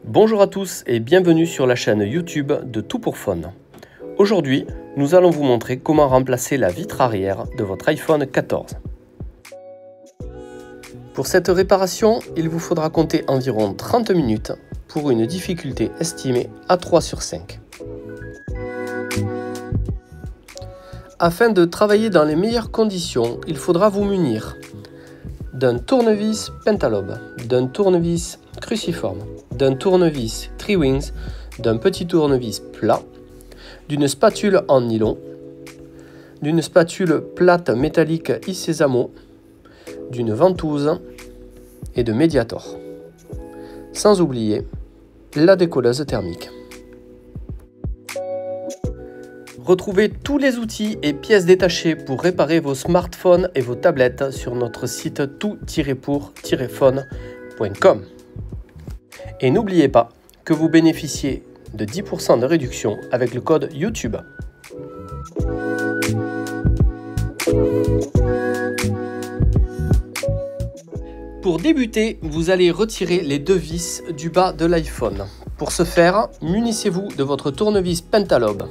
Bonjour à tous et bienvenue sur la chaîne YouTube de Tout pour Phone. Aujourd'hui, nous allons vous montrer comment remplacer la vitre arrière de votre iPhone 14. Pour cette réparation, il vous faudra compter environ 30 minutes pour une difficulté estimée à 3 sur 5. Afin de travailler dans les meilleures conditions, il faudra vous munir d'un tournevis pentalobe, d'un tournevis cruciforme, d'un tournevis Triwings, d'un petit tournevis plat, d'une spatule en nylon, d'une spatule plate métallique Isesamo, d'une ventouse et de Mediator. Sans oublier la décolleuse thermique. Retrouvez tous les outils et pièces détachées pour réparer vos smartphones et vos tablettes sur notre site tout-pour-phone.com. Et n'oubliez pas que vous bénéficiez de 10% de réduction avec le code YouTube. Pour débuter, vous allez retirer les deux vis du bas de l'iPhone. Pour ce faire, munissez-vous de votre tournevis pentalobe.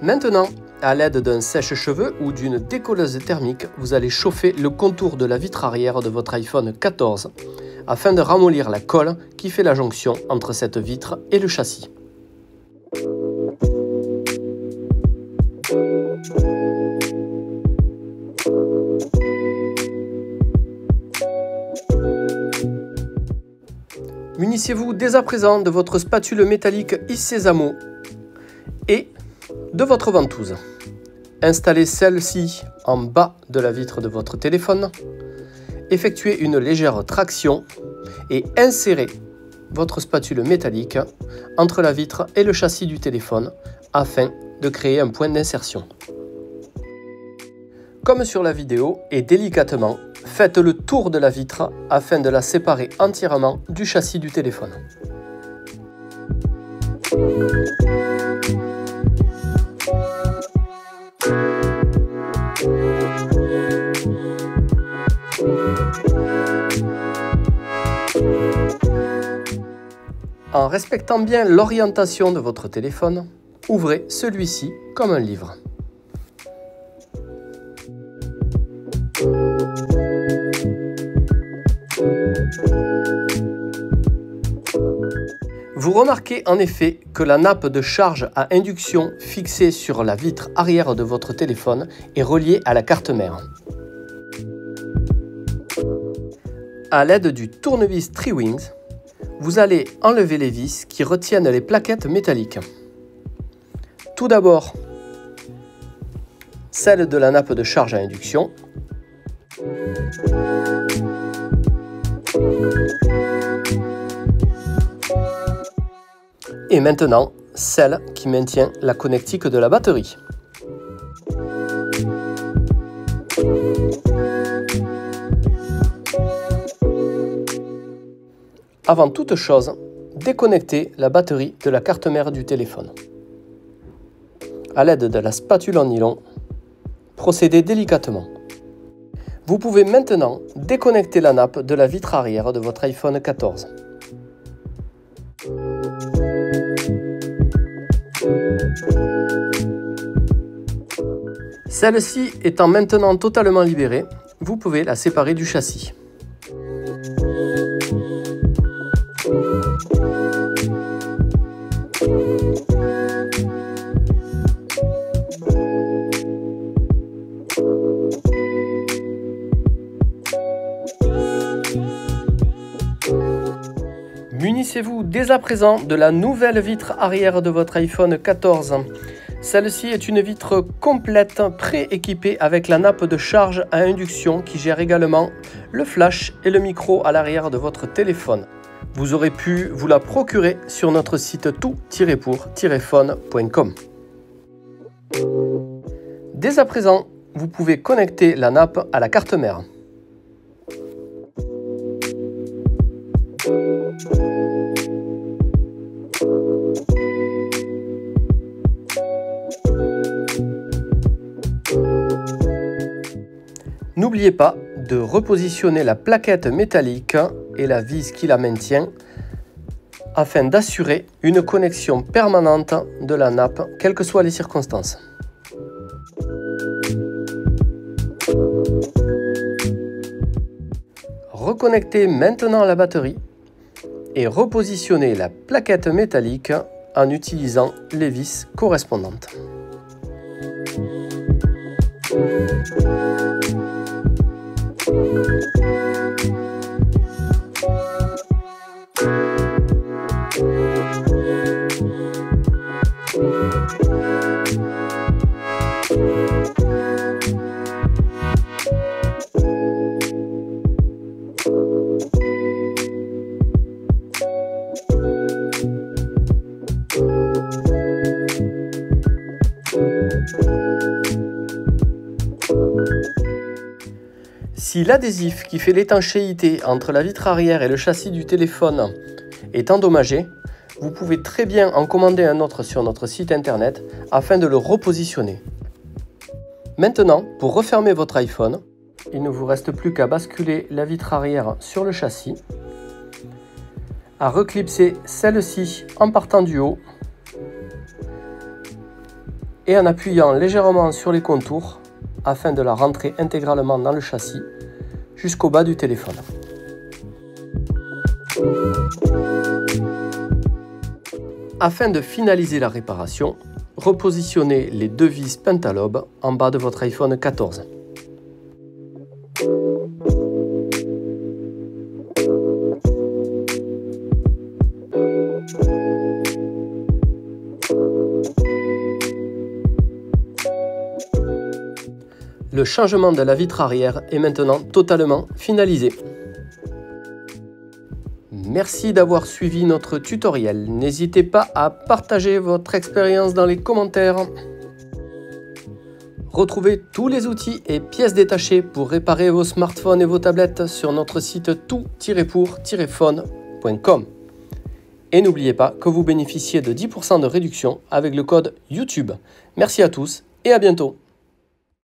Maintenant, à l'aide d'un sèche-cheveux ou d'une décolleuse thermique, vous allez chauffer le contour de la vitre arrière de votre iPhone 14 afin de ramollir la colle qui fait la jonction entre cette vitre et le châssis. Munissez-vous dès à présent de votre spatule métallique Isesamo et de votre ventouse. Installez celle-ci en bas de la vitre de votre téléphone. Effectuez une légère traction et insérez votre spatule métallique entre la vitre et le châssis du téléphone afin de créer un point d'insertion. Comme sur la vidéo, et délicatement, faites le tour de la vitre afin de la séparer entièrement du châssis du téléphone. En respectant bien l'orientation de votre téléphone, ouvrez celui-ci comme un livre. Vous remarquez en effet que la nappe de charge à induction fixée sur la vitre arrière de votre téléphone est reliée à la carte mère. À l'aide du tournevis Triwings, vous allez enlever les vis qui retiennent les plaquettes métalliques. Tout d'abord, celle de la nappe de charge à induction. Et maintenant, celle qui maintient la connectique de la batterie. Avant toute chose, déconnectez la batterie de la carte mère du téléphone. À l'aide de la spatule en nylon, procédez délicatement. Vous pouvez maintenant déconnecter la nappe de la vitre arrière de votre iPhone 14. Celle-ci étant maintenant totalement libérée, vous pouvez la séparer du châssis. Munissez-vous dès à présent de la nouvelle vitre arrière de votre iPhone 14. Celle-ci est une vitre complète pré-équipée avec la nappe de charge à induction qui gère également le flash et le micro à l'arrière de votre téléphone. Vous aurez pu vous la procurer sur notre site tout-pour-phone.com. Dès à présent, vous pouvez connecter la nappe à la carte mère. N'oubliez pas de repositionner la plaquette métallique et la vis qui la maintient afin d'assurer une connexion permanente de la nappe, quelles que soient les circonstances. Reconnectez maintenant la batterie et repositionnez la plaquette métallique en utilisant les vis correspondantes. Si l'adhésif qui fait l'étanchéité entre la vitre arrière et le châssis du téléphone est endommagé, vous pouvez très bien en commander un autre sur notre site internet afin de le repositionner. Maintenant, pour refermer votre iPhone, il ne vous reste plus qu'à basculer la vitre arrière sur le châssis, à reclipser celle-ci en partant du haut et en appuyant légèrement sur les contours afin de la rentrer intégralement dans le châssis jusqu'au bas du téléphone. Afin de finaliser la réparation, repositionnez les deux vis Pentalobe en bas de votre iPhone 14. Le changement de la vitre arrière est maintenant totalement finalisé. Merci d'avoir suivi notre tutoriel. N'hésitez pas à partager votre expérience dans les commentaires. Retrouvez tous les outils et pièces détachées pour réparer vos smartphones et vos tablettes sur notre site tout-pour-phone.com. Et n'oubliez pas que vous bénéficiez de 10% de réduction avec le code YouTube. Merci à tous et à bientôt.